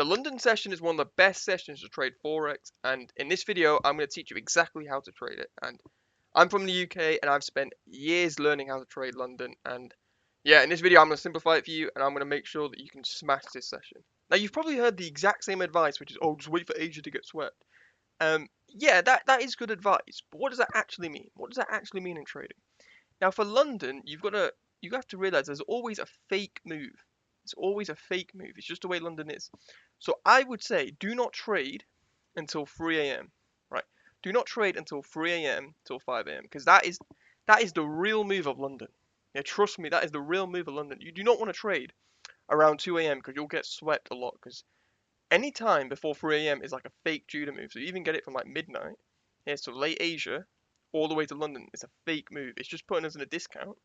The London session is one of the best sessions to trade forex, and in this video I'm going to teach you exactly how to trade it. And I'm from the UK and I've spent years learning how to trade London, and yeah, in this video I'm going to simplify it for you and I'm going to make sure that you can smash this session. Now you've probably heard the exact same advice, which is, oh, just wait for Asia to get swept. Yeah, that is good advice, but what does that actually mean? What does that actually mean in trading? Now for London, you have to realize there's always a fake move. It's always a fake move. It's just the way London is. So I would say do not trade until 3 a.m. Right? Do not trade until 3 a.m. till 5 a.m. because that is the real move of London. Yeah, trust me, that is the real move of London. You do not want to trade around 2 a.m. because you'll get swept a lot. Because any time before 3 a.m. is like a fake Judah move. So you even get it from like midnight here, so late Asia, all the way to London. It's a fake move. It's just putting us in a discount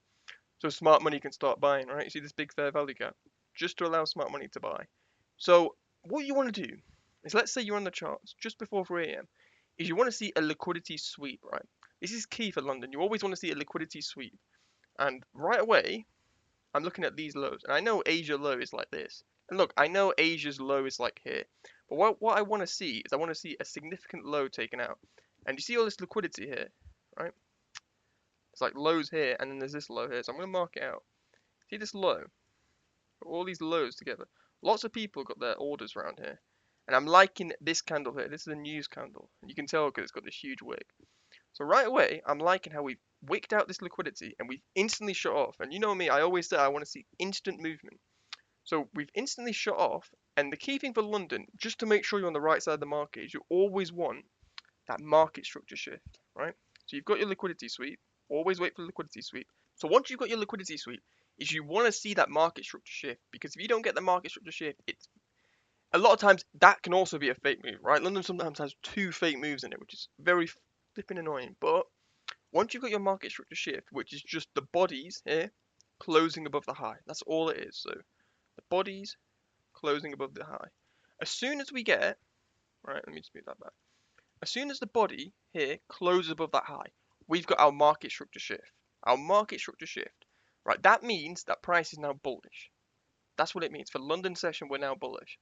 so smart money can start buying, right? You see this big fair value gap just to allow smart money to buy. So what you want to do is, let's say you're on the charts just before 3 a.m. is you want to see a liquidity sweep, right? This is key for London. You always want to see a liquidity sweep. And right away, I'm looking at these lows. And I know Asia low is like this. And look, I know Asia's low is like here. But what I want to see is I want to see a significant low taken out. And you see all this liquidity here, right? It's like lows here, and then there's this low here. So I'm going to mark it out. See this low? All these lows together. Lots of people got their orders around here. And I'm liking this candle here. This is a news candle. And you can tell because it's got this huge wick. So right away, I'm liking how we've wicked out this liquidity and we've instantly shut off. And you know me, I always say I want to see instant movement. So we've instantly shut off. And the key thing for London, just to make sure you're on the right side of the market, is you always want that market structure shift, right? So you've got your liquidity sweep. Always wait for the liquidity sweep. So once you've got your liquidity sweep, is you want to see that market structure shift, because if you don't get the market structure shift, it's a lot of times that can also be a fake move, right? London sometimes has two fake moves in it, which is very flipping annoying. But once you've got your market structure shift, which is just the bodies here closing above the high, that's all it is. So the bodies closing above the high. As soon as we get, right, let me just move that back. As soon as the body here closes above that high, we've got our market structure shift. Our market structure shift, right? That means that price is now bullish. That's what it means. For London session, we're now bullish.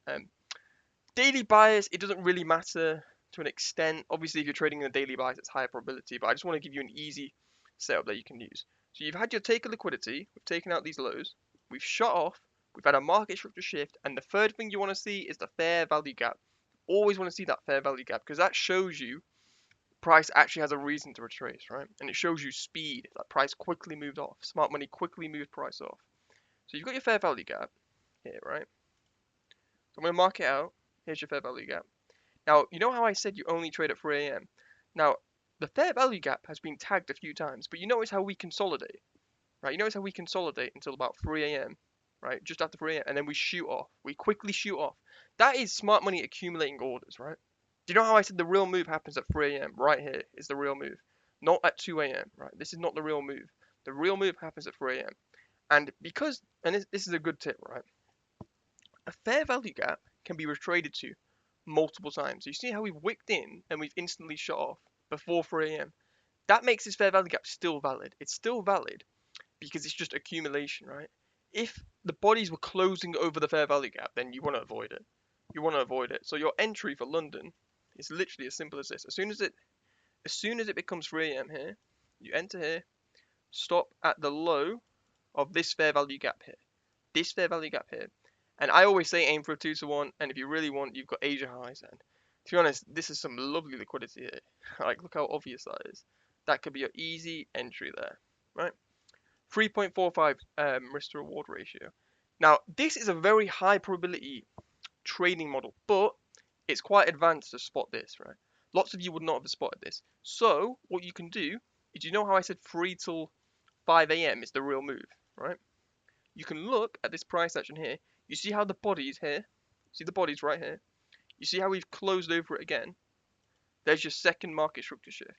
Daily bias, it doesn't really matter to an extent. Obviously, if you're trading in a daily bias, it's higher probability, but I just want to give you an easy setup that you can use. So you've had your take of liquidity, we've taken out these lows, we've shut off, we've had a market structure shift, and the third thing you want to see is the fair value gap. Always want to see that fair value gap because that shows you price actually has a reason to retrace, right? And it shows you speed, that price quickly moved off. Smart money quickly moved price off. So you've got your fair value gap here, right? So I'm going to mark it out. Here's your fair value gap. Now, you know how I said you only trade at 3 a.m.? Now, the fair value gap has been tagged a few times, but you notice how we consolidate, right? You notice how we consolidate until about 3 a.m., right? Just after 3 a.m., and then we shoot off. We quickly shoot off. That is smart money accumulating orders, right? Do you know how I said the real move happens at 3 a.m.? Right here is the real move, not at 2 a.m., right? This is not the real move. The real move happens at 3 a.m. And because, and this is a good tip, right? A fair value gap can be retraded to multiple times. You see how we've wicked in and we've instantly shut off before 3 a.m. That makes this fair value gap still valid. It's still valid because it's just accumulation, right? If the bodies were closing over the fair value gap, then you want to avoid it. You want to avoid it. So your entry for London is literally as simple as this. As soon as it becomes 3 a.m. here, you enter here, stop at the low of this fair value gap here. This fair value gap here. And I always say aim for a 2 to 1, and if you really want, you've got Asia highs. And to be honest, this is some lovely liquidity here. Like, look how obvious that is. That could be your easy entry there, right? 3.45 risk to reward ratio. Now, this is a very high probability trading model, but it's quite advanced to spot this, right? Lots of you would not have spotted this. So what you can do is, you know how I said 3 till 5 a.m. is the real move, right? You can look at this price action here. You see how the body's here? See the body's right here? You see how we've closed over it again? There's your second market structure shift.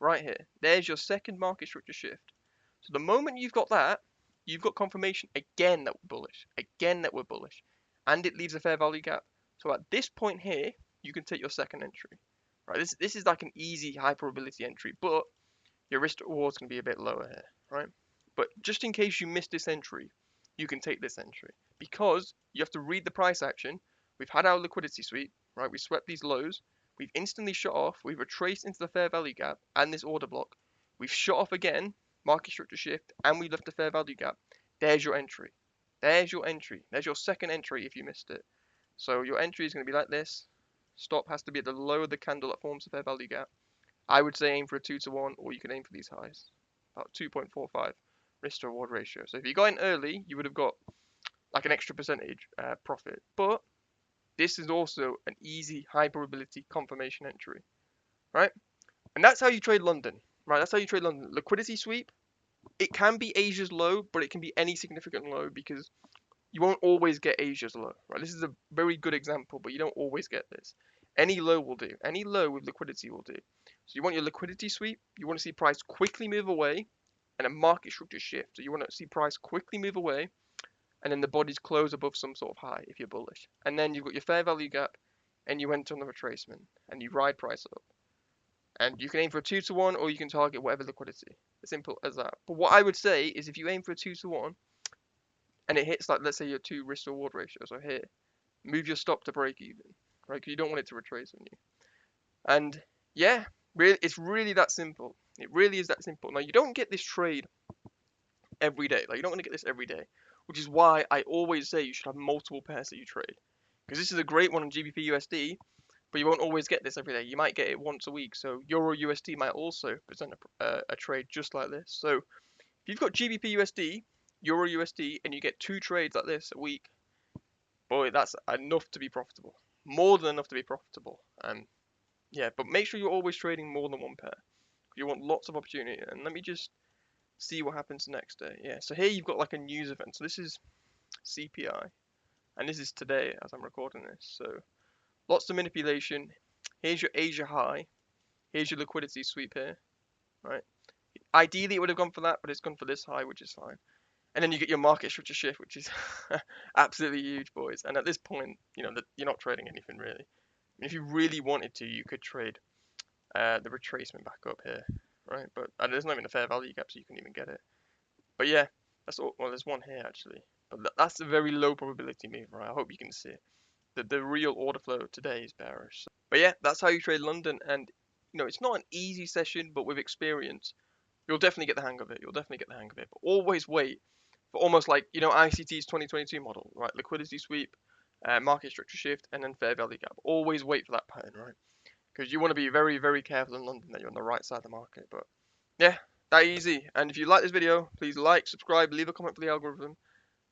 Right here. There's your second market structure shift. So the moment you've got that, you've got confirmation again that we're bullish. Again that we're bullish. And it leaves a fair value gap. So at this point here, you can take your second entry. Right? This is like an easy high probability entry, but your risk to reward's going to be a bit lower here, right? But just in case you miss this entry, you can take this entry because you have to read the price action. We've had our liquidity sweep, right? We swept these lows. We've instantly shot off. We've retraced into the fair value gap and this order block. We've shot off again, market structure shift, and we left the fair value gap. There's your entry. There's your entry. There's your second entry if you missed it. So your entry is going to be like this. Stop has to be at the low of the candle that forms the fair value gap. I would say aim for a 2-to-1, or you can aim for these highs. About 2.45 risk to reward ratio. So if you got in early, you would have got like an extra percentage profit. But this is also an easy high probability confirmation entry, right? And that's how you trade London, right? That's how you trade London. Liquidity sweep, it can be Asia's low, but it can be any significant low because you won't always get Asia's low, right? This is a very good example, but you don't always get this. Any low will do. Any low with liquidity will do. So you want your liquidity sweep, you want to see price quickly move away, and a market structure shift. So you want to see price quickly move away, and then the bodies close above some sort of high if you're bullish. And then you've got your fair value gap, and you enter on the retracement, and you ride price up. And you can aim for a 2-to-1, or you can target whatever liquidity. As simple as that. But what I would say is if you aim for a 2-to-1, and it hits like, let's say your 2 risk to reward ratios are here, move your stop to break even, right? Because you don't want it to retrace on you. And yeah, really, it's really that simple. It really is that simple. Now you don't get this trade every day. Like you don't want to get this every day, which is why I always say you should have multiple pairs that you trade. Because this is a great one on GBPUSD, but you won't always get this every day. You might get it once a week. So Euro USD might also present a trade just like this. So if you've got GBPUSD, Euro USD, and you get 2 trades like this a week, boy, that's enough to be profitable. More than enough to be profitable. Yeah, but make sure you're always trading more than one pair. You want lots of opportunity. And let me just see what happens next day. Yeah, so here you've got like a news event. So this is CPI, and this is today as I'm recording this. So lots of manipulation. Here's your Asia high. Here's your liquidity sweep here, right? Ideally it would have gone for that, but it's gone for this high, which is fine. And then you get your market structure shift, which is absolutely huge, boys. And at this point, you know, you're not trading anything really. If you really wanted to, you could trade the retracement back up here, right? But there's not even a fair value gap, so you can even get it. But yeah, that's all. Well, there's one here actually, but that's a very low probability move, right? I hope you can see it. The real order flow today is bearish. But yeah, that's how you trade London, and you know it's not an easy session, but with experience, you'll definitely get the hang of it. You'll definitely get the hang of it. But always wait for almost like ICT's 2022 model, right? Liquidity sweep, market structure shift, and then fair value gap. Always wait for that pattern, right? Because you want to be very, very careful in London that you're on the right side of the market. But yeah, that easy. And if you like this video, please like, subscribe, leave a comment for the algorithm,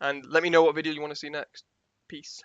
and let me know what video you want to see next. Peace.